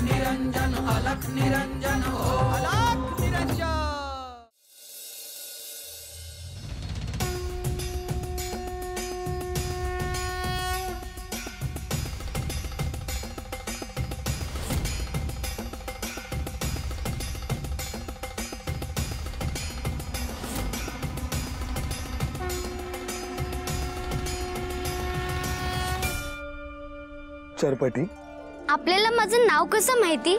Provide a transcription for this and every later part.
निरंजन अलख निरंजन हो अलख निरंजन। चरपटी, आपल्याला माझं नाव कसं माहिती?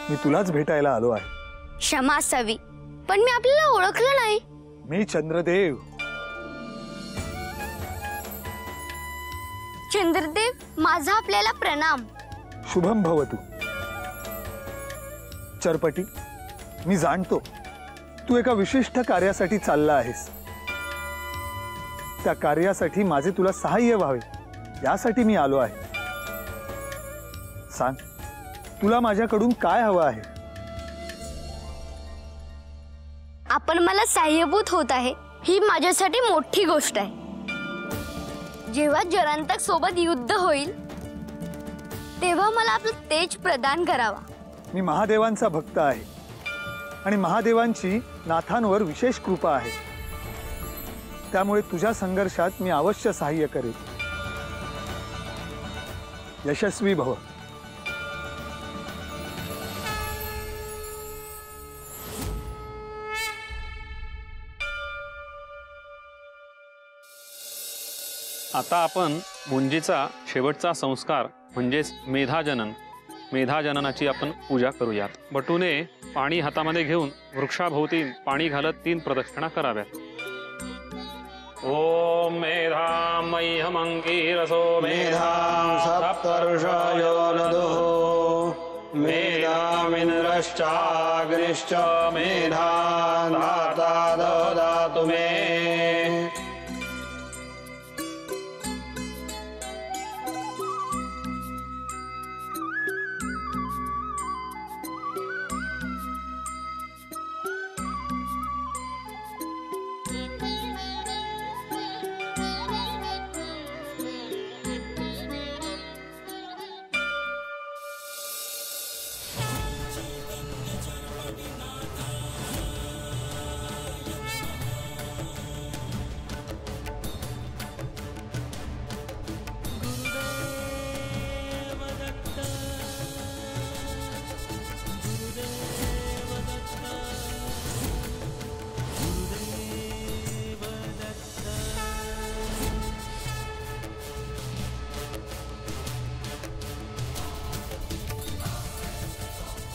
मी तुलाच भेटायला आलो आहे। क्षमा असावी, पण मी आपल्याला ओळखलं नाही। मी चंद्रदेव। चंद्रदेव, माझा आपल्याला प्रणाम। शुभम भवतु। चरपटी, मी जाणतो तू एका विशिष्ट कार्यासाठी चालला आहेस। त्या कार्यासाठी माझे तुला सहाय्य व्हावे यासाठी मी आलो आहे। सांग, तुला माझ्याकडून काय हवं आहे? आपण मला सहाय्यभूत होत आहे ही माझ्यासाठी मोठी गोष्ट आहे। जेव्हा जरांतक सोबत युद्ध होईल तेव्हा मला आपलं तेज प्रदान करावा। मी महादेवांचा भक्त आहे आणि महादेवांची नाथांवर विशेष कृपा आहे। त्यामुळे तुझ्या संघर्षात मी अवश्य सहाय्य करेन। यशस्वी भव। आता आपण मुंजीचा शेवटचा संस्कार म्हणजेच मेधाजननाची आपण पूजा करूयात। बटूने पाणी हातामध्ये घेऊन वृक्षाभोवती पाणी घालत 3 प्रदक्षिणा कराव्यात। ओम मेधां मह्यमंगीरसो मेधां सप्तर्षयो नदो मेधामिन्द्रश्चाग्निश्च मेधां दाता ददातु मे।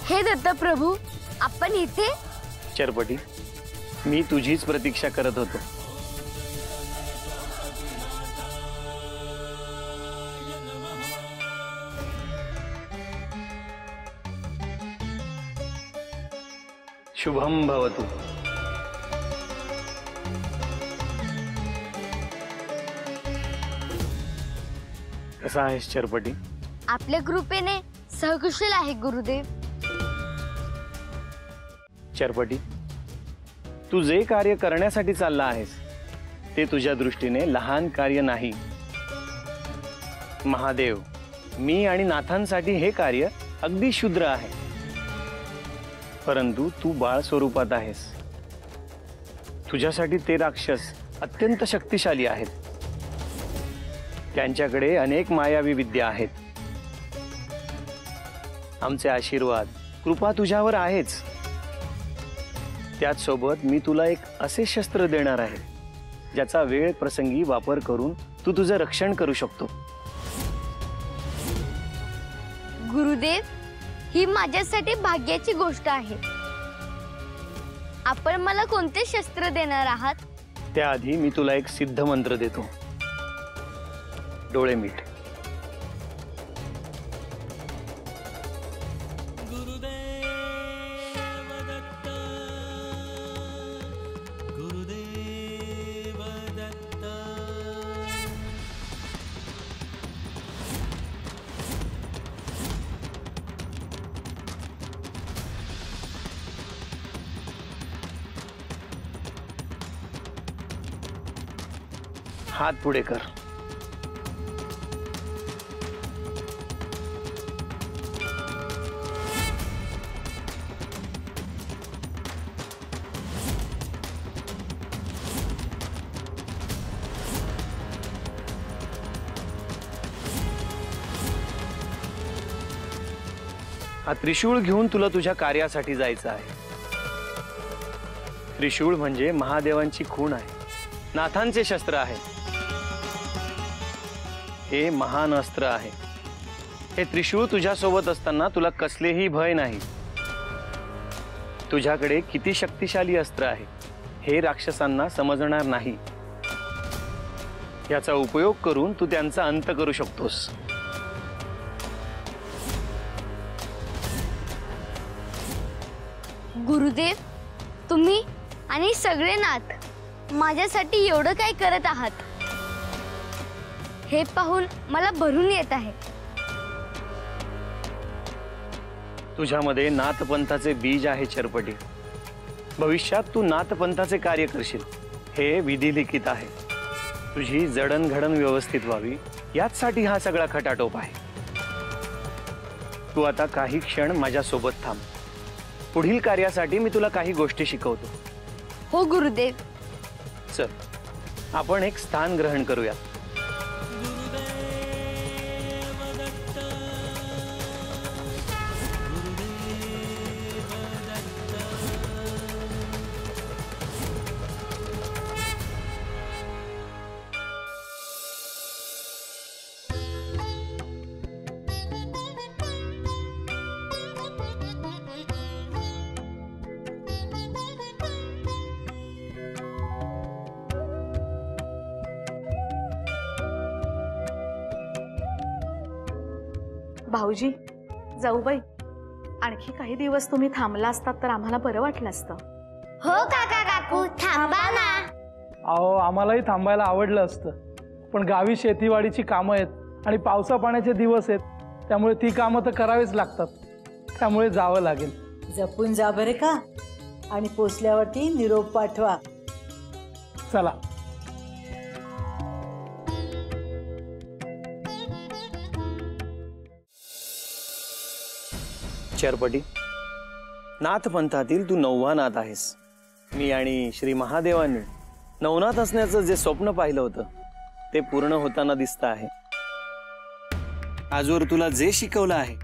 हे दत्तप्रभू, आपण इथे? चरपटी, मी तुझीच प्रतीक्षा करत होतो। शुभम भवतु। कसा आहेस चरपटी? आपल्या कृपेने सहकुशल आहे गुरुदेव। चरपटी, तू जे कार्य करण्यासाठी चालला आहेस ते तुझ्या दृष्टीने लहान कार्य नाही। महादेव, मी आणि नाथांसाठी हे कार्य अगदी क्षुद्र आहे, परंतु तू बाळ स्वरूपात आहेस। तुझ्यासाठी ते राक्षस अत्यंत शक्तिशाली आहेत। त्यांच्याकडे अनेक मायावी विद्या आहेत। आमचे आशीर्वाद कृपा तुझ्यावर आहेच। त्याच सोबत मी तुला एक असे शस्त्र देणार आहे ज्याचा वेळ प्रसंगी वापर करून तू तुझं रक्षण करू शकतो। गुरुदेव, ही माझ्यासाठी भाग्याची गोष्ट आहे। आपण मला कोणते शस्त्र देणार आहात? त्याआधी मी तुला एक सिद्ध मंत्र देतो। डोळे मीट। हात पुढे कर। हा त्रिशूळ घेऊन तुला तुझ्या कार्यासाठी जायचं आहे. त्रिशूळ म्हणजे महादेवांची खूण आहे, नाथांचे शस्त्र आहे. हे महान अस्त्र आहे. हे त्रिशूळ तुझ्यासोबत असताना तुला कसलेही भय नाही. तुझ्याकडे किती शक्तिशाली अस्त्र आहे हे राक्षसांना समजणार नाही. याचा उपयोग करून तू त्यांचा अंत करू शकतोस. गुरुदेव, तुम्ही आणि सगळे नाथ माझ्यासाठी एवढं काय करत आहात हे पाहून मला भरून येत आहे. तुझ्यामध्ये नाथपंथाचे बीज आहे चरपटी. भविष्यात तू नाथपंथाचे कार्य करशील हे विधी लिखित आहे. तुझी जडणघडण व्यवस्थित व्हावी याचसाठी हा सगळा खटाटोप आहे. तू आता काही क्षण माझ्यासोबत थांब. पुढील कार्यासाठी मी तुला काही गोष्टी शिकवतो. हो गुरुदेव. चल, आपण एक स्थान ग्रहण करूया. भाऊजी, जाऊबाई, आणखी काही दिवस तुम्ही थांबला असतात तर आम्हाला बरं वाटलं असतं. हो काका काकू, थांबा ना. अहो, आम्हालाही थांबायला आवडलं असतं, पण गावी शेतीवाडीची कामं आहेत आणि पावसा पाण्याचे दिवस आहेत, त्यामुळे ती कामं तर करावीच लागतात. त्यामुळे जावं लागेल. जपून जा बरे का, आणि पोचल्यावरती निरोप पाठवा. चला. चरपटी, नाथपंथातील तू 9वा नाथ आहेस. मी आणि श्री महादेवांनी नवनाथ असण्याचं जे स्वप्न पाहिलं होतं ते पूर्ण होताना दिसतं आहे. आजवर तुला जे शिकवलं आहे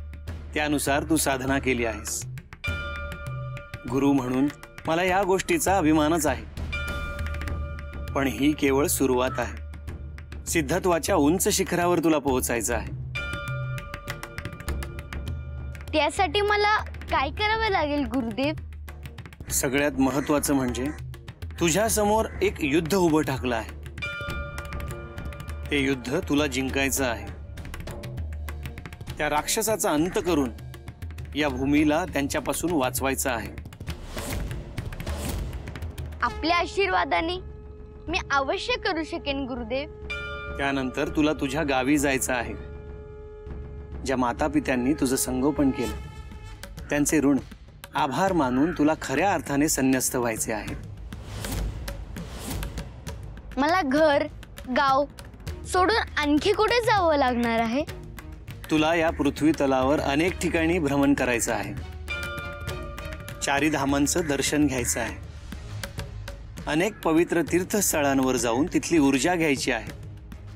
त्यानुसार तू साधना केली आहेस. गुरु म्हणून मला या गोष्टीचा अभिमानच आहे. पण ही केवळ सुरुवात आहे. सिद्धत्वाच्या उंच शिखरावर तुला पोहोचायचं आहे. त्यासाठी मला काय करावं लागेल गुरुदेव? सगळ्यात महत्वाचं म्हणजे तुझ्या समोर एक युद्ध उभं ठाकलं आहे. ते युद्ध तुला जिंकायचं आहे. त्या राक्षसाचा अंत करून या भूमीला त्यांच्यापासून वाचवायचं आहे. आपल्या आशीर्वादाने मी अवश्य करू शकेन गुरुदेव. त्यानंतर तुला तुझ्या गावी जायचं आहे. ज्या माता पित्यांनी तुझं संगोपन केलं त्यांचे ऋण आभार मानून तुला खऱ्या अर्थाने संन्यस्त व्हायचे आहे. मला घर गाव सोडून आणखी कुठे जावं लागणार आहे? तुला या पृथ्वी तलावर अनेक ठिकाणी भ्रमण करायचं आहे. चारीधामांचं दर्शन घ्यायचं आहे. अनेक पवित्र तीर्थस्थळांवर जाऊन तिथली ऊर्जा घ्यायची आहे.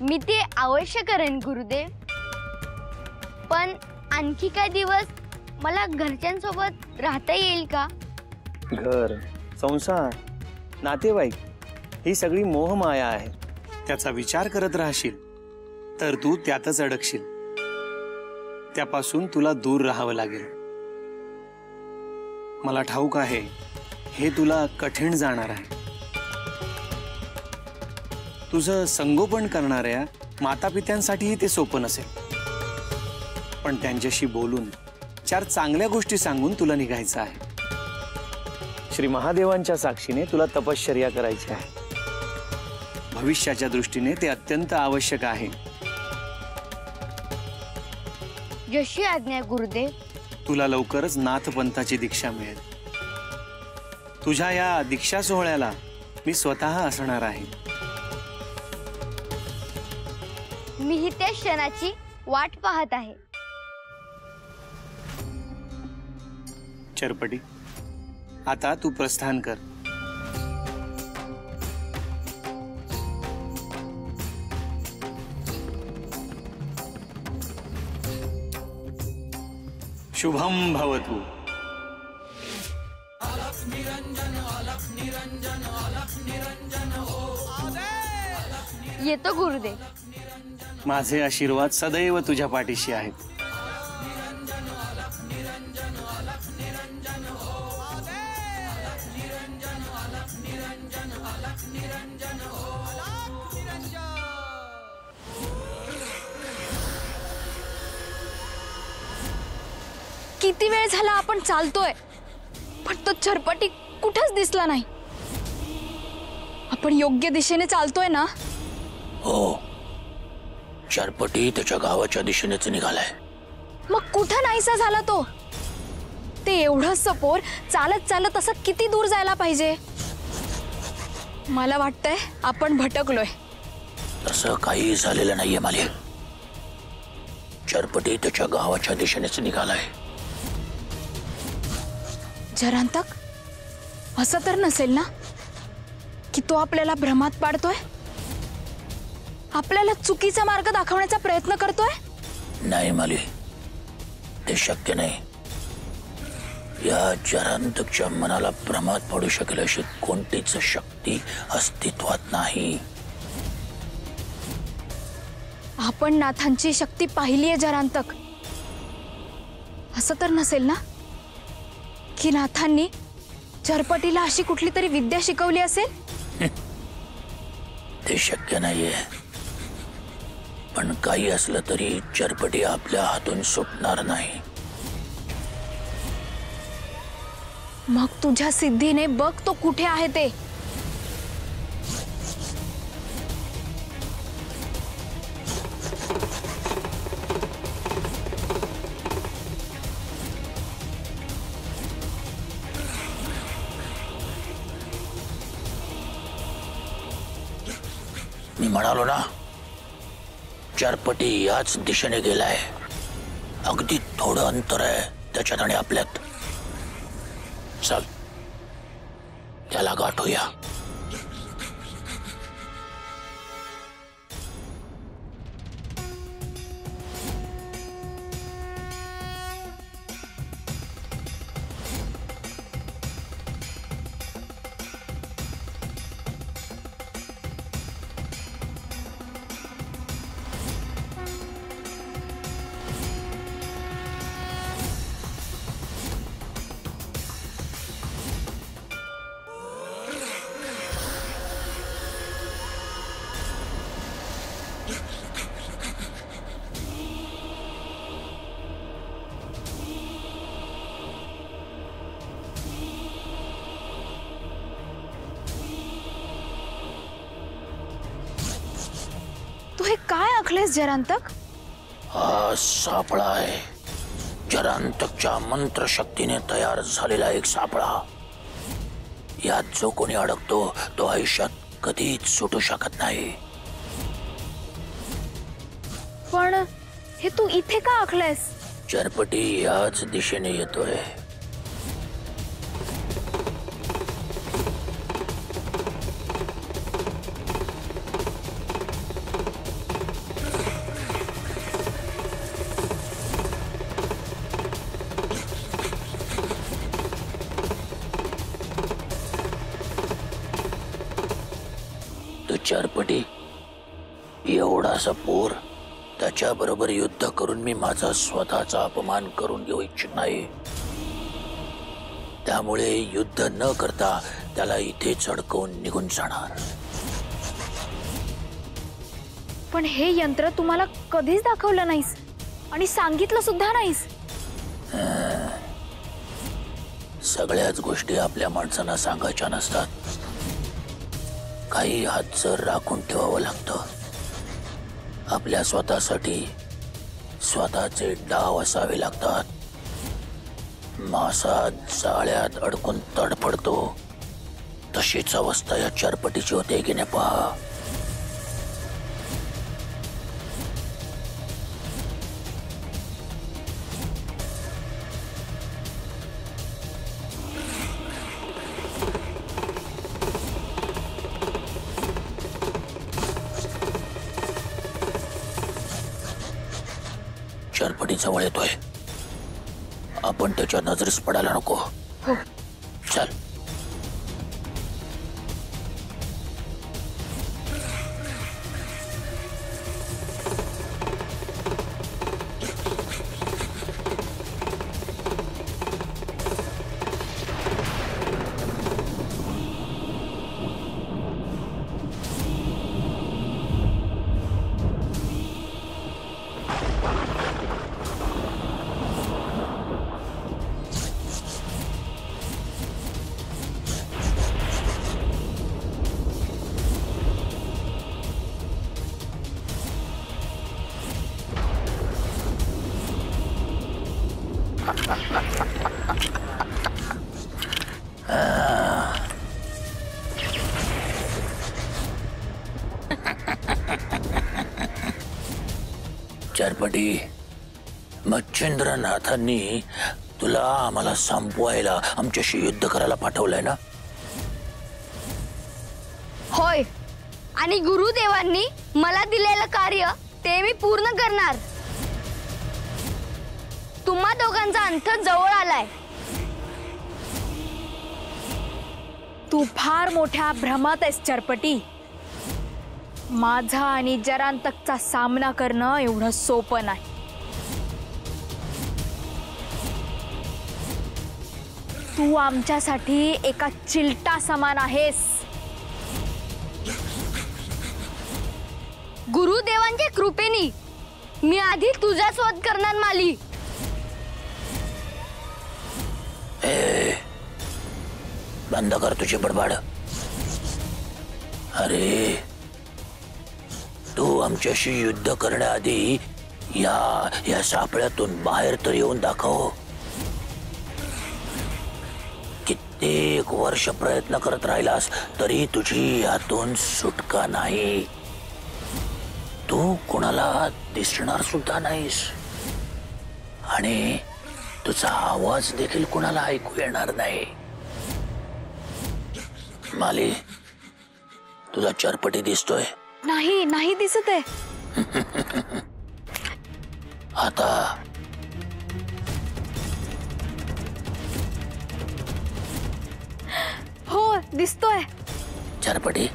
मी ते अवश्य करेन गुरुदेव. पण आणखी काही दिवस मला घरच्यांसोबत राहता येईल का? घर, संसार, नातेवाईक ही सगळी मोहमाया आहे. त्याचा विचार करत राहशील तर तू त्यातच अडकशील. त्यापासून तुला दूर राहावं लागेल. मला ठाऊक आहे हे तुला कठीण जाणार आहे. तुझं संगोपन करणाऱ्या माता पित्यांसाठीही ते सोपं नसेल. पण त्यांच्याशी बोलून 4 चांगल्या गोष्टी सांगून तुला निघायचं आहे. श्री महादेवांच्या साक्षीने तुला तपश्चर्या करायची आहे. भविष्याच्या दृष्टीने ते अत्यंत आवश्यक आहे. जशी आज्ञा गुरुदेव. तुला लवकरच नाथपंथाची दीक्षा मिळेल. तुझ्या या दीक्षा सोहळ्याला मी स्वतः असणार आहे. मी ही त्या क्षणाची वाट पाहत आहे. चरपटी, आता तू प्रस्थान कर. शुभम भवतु. येतो गुरुदेव. माझे आशीर्वाद सदैव तुझ्या पाठीशी आहेत. किती वेळ झाला आपण चालतोय, पण तो चरपटी कुठेच दिसला नाही. आपण योग्य दिशेने चालतोय ना? हो, चरपटी त्याच्या गावाच्या दिशेनेच निघालाय. मग कुठं नाहीसा झाला तो? ते एवढं सपोर चालत चालत असं किती दूर जायला पाहिजे? मला वाटतंय आपण भटकलोय. तसं काही झालेलं नाहीये माली. चरपटी त्याच्या गावाच्या दिशेनेच निघालाय. जरांतक, असं तर नसेल ना की तो आपल्याला भ्रमात पाडतोय, आपल्याला चुकीचा मार्ग दाखवण्याचा प्रयत्न करतोय? नाही माली, ते शक्य नाही. या जरांतकच्या मनाला भ्रमात पडू शकेल अशी कोणतीच शक्ती अस्तित्वात नाही. आपण नाथांची शक्ती पाहिली आहे जरांतक. असं तर नसेल ना की नाथांनी चरपटीला अशी कुठली तरी विद्या शिकवली असेल? ते शक्य नाहीये. पण काही असलं तरी चरपटी आपल्या हातून सुटणार नाही. मग तुझ्या सिद्धीने बघ तो कुठे आहे ते. मी म्हणालो ना, चरपटी याच दिशेने गेलाय. अगदी थोडं अंतर आहे त्याच्यात आणि आपल्यात. चल, त्याला गाठूया. तू हे काय आखलेस जरांतक? हा सापळा आहे. जरांतकच्या मंत्रशक्तीने तयार झालेला एक सापळा. यात जो कोणी अडकतो तो आयुष्यात कधीच सुटू शकत नाही. पण हे तू इथे का आखलेस? चरपटी याच दिशेने येतोय. चरपटी एवढासा पोर, त्याच्याबरोबर युद्ध करून मी माझा स्वतःचा अपमान करून घेऊ इच्छित नाही. त्यामुळे युद्ध न करता त्याला इथेच अडकवून निघून जाणार. पण हे यंत्र तुम्हाला कधीच दाखवलं नाहीस आणि सांगितलं सुद्धा नाहीस. सगळ्याच गोष्टी आपल्या माणसांना सांगायच्या नसतात. काही हात जर राखून ठेवावं लागतं. आपल्या स्वतःसाठी स्वतःचे डाव असावे लागतात. मासा जाळ्यात अडकून तडफडतो, तशीच अवस्था या चरपटीची होते की नाही पहा. चरपटी जवळ येतोय. आपण त्याच्या नजरेस पडायला नको. चल. चरपटी, मच्छिंद्रनाथांनी तुला आम्हाला संपवायला आमच्याशी युद्ध करायला पाठवलंय ना? होय, आणि गुरुदेवांनी मला दिलेलं कार्य ते मी पूर्ण करणार. तुम्हा दोघांचा अंत जवळ आलाय. तू फार मोठ्या भ्रमात आहेस चरपटी. माझा आणि जरांतकचा सामना करणं एवढं सोपं नाही. तू आमच्यासाठी एका चिलटा समान आहेस. गुरुदेवांच्या कृपेने मी आधी तुझाच वध करणार माली. बंद कर तुझी बडबड. अरे, तू आमच्याशी युद्ध करण्याआधी या सापळ्यातून बाहेर तर येऊन दाखव. कित्येक वर्ष प्रयत्न करत राहिलास तरी तुझी यातून सुटका नाही. तू कुणाला दिसणार सुद्धा नाहीस आणि तुझा आवाज देखील कुणाला ऐकू येणार नाही. माली, तुला चरपटी दिसतोय? नाही, नाही दिसत आहे. आता हो, दिसतोय. चरपटी,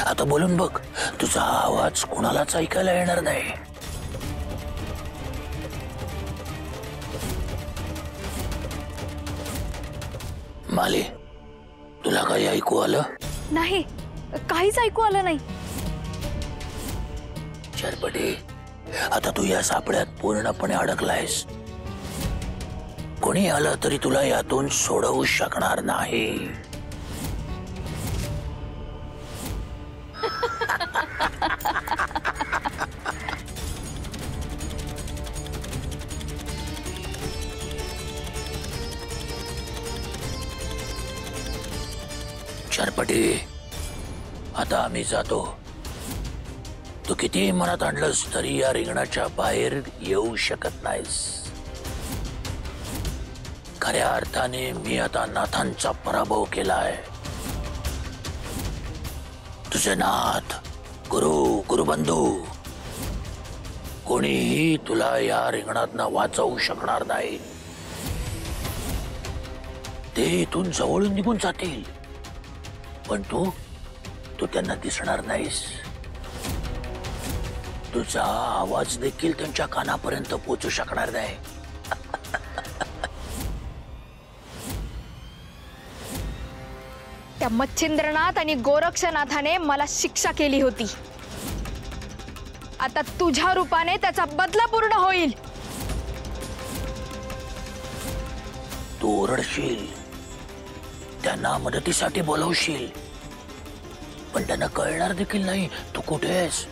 आता बोलून बघ. तुझा आवाज कुणालाच ऐकायला येणार नाही. माली, तुला काही ऐकू आलं? नाही, काहीच ऐकू आलं नाही. चरपटी, आता तू या सापड्यात पूर्णपणे अडकलायस. कोणी आलं तरी तुला यातून सोडवू शकणार नाही. चरपटी, आता आम्ही जातो. तू कितीही मनात आणलंस तरी या रिंगणाच्या बाहेर येऊ शकत नाहीस. खऱ्या अर्थाने मी आता नाथांचा पराभव केलाय. तुझे नाथ, गुरुबंधू कोणीही तुला या रिंगणातनं वाचवू शकणार नाही. ते इथून जवळून निघून जातील, पण तू त्यांना दिसणार नाहीस. तुझा आवाज देखील त्यांच्या कानापर्यंत पोहोचू शकणार नाही. त्या मच्छिंद्रनाथ आणि गोरक्षनाथाने मला शिक्षा केली होती. आता तुझ्या रूपाने त्याचा बदला पूर्ण होईल. तू ओरडशील, त्यांना मदतीसाठी बोलवशील, पण त्यांना कळणार देखील नाही तू कुठे आहेस.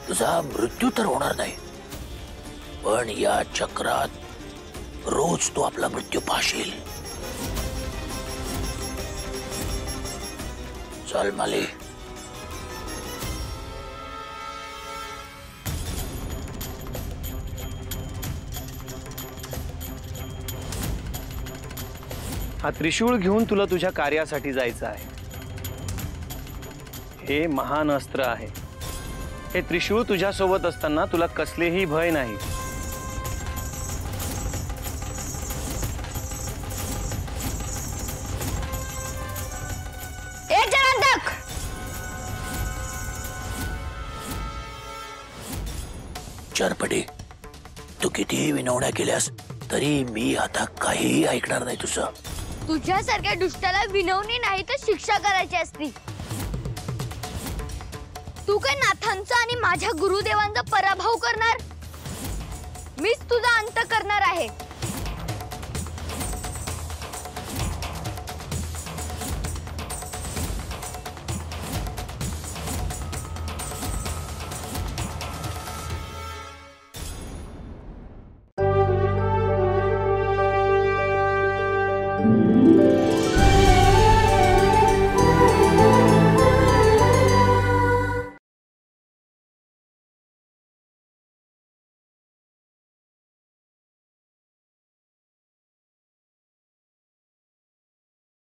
तुझा मृत्यू तर होणार नाही, पण या चक्रात रोज तू आपला मृत्यू पाहशील. चल माली. हा त्रिशूळ घेऊन तुला तुझ्या कार्यासाठी जायचं आहे. हे महान अस्त्र आहे. हे त्रिशूळ तुझ्या सोबत असताना तुला कसलेही भय नाही. चरपटी, तू कितीही विनवण्या केल्यास तरी मी आता काहीही ऐकणार नाही तुझं. तुझ्यासारख्या दुष्टाला विनवणी नाही तर शिक्षा करायची असती. तू काय नाथांचा आणि माझ्या गुरुदेवांचा पराभव करणार? मीच तुझा अंत करणार आहे.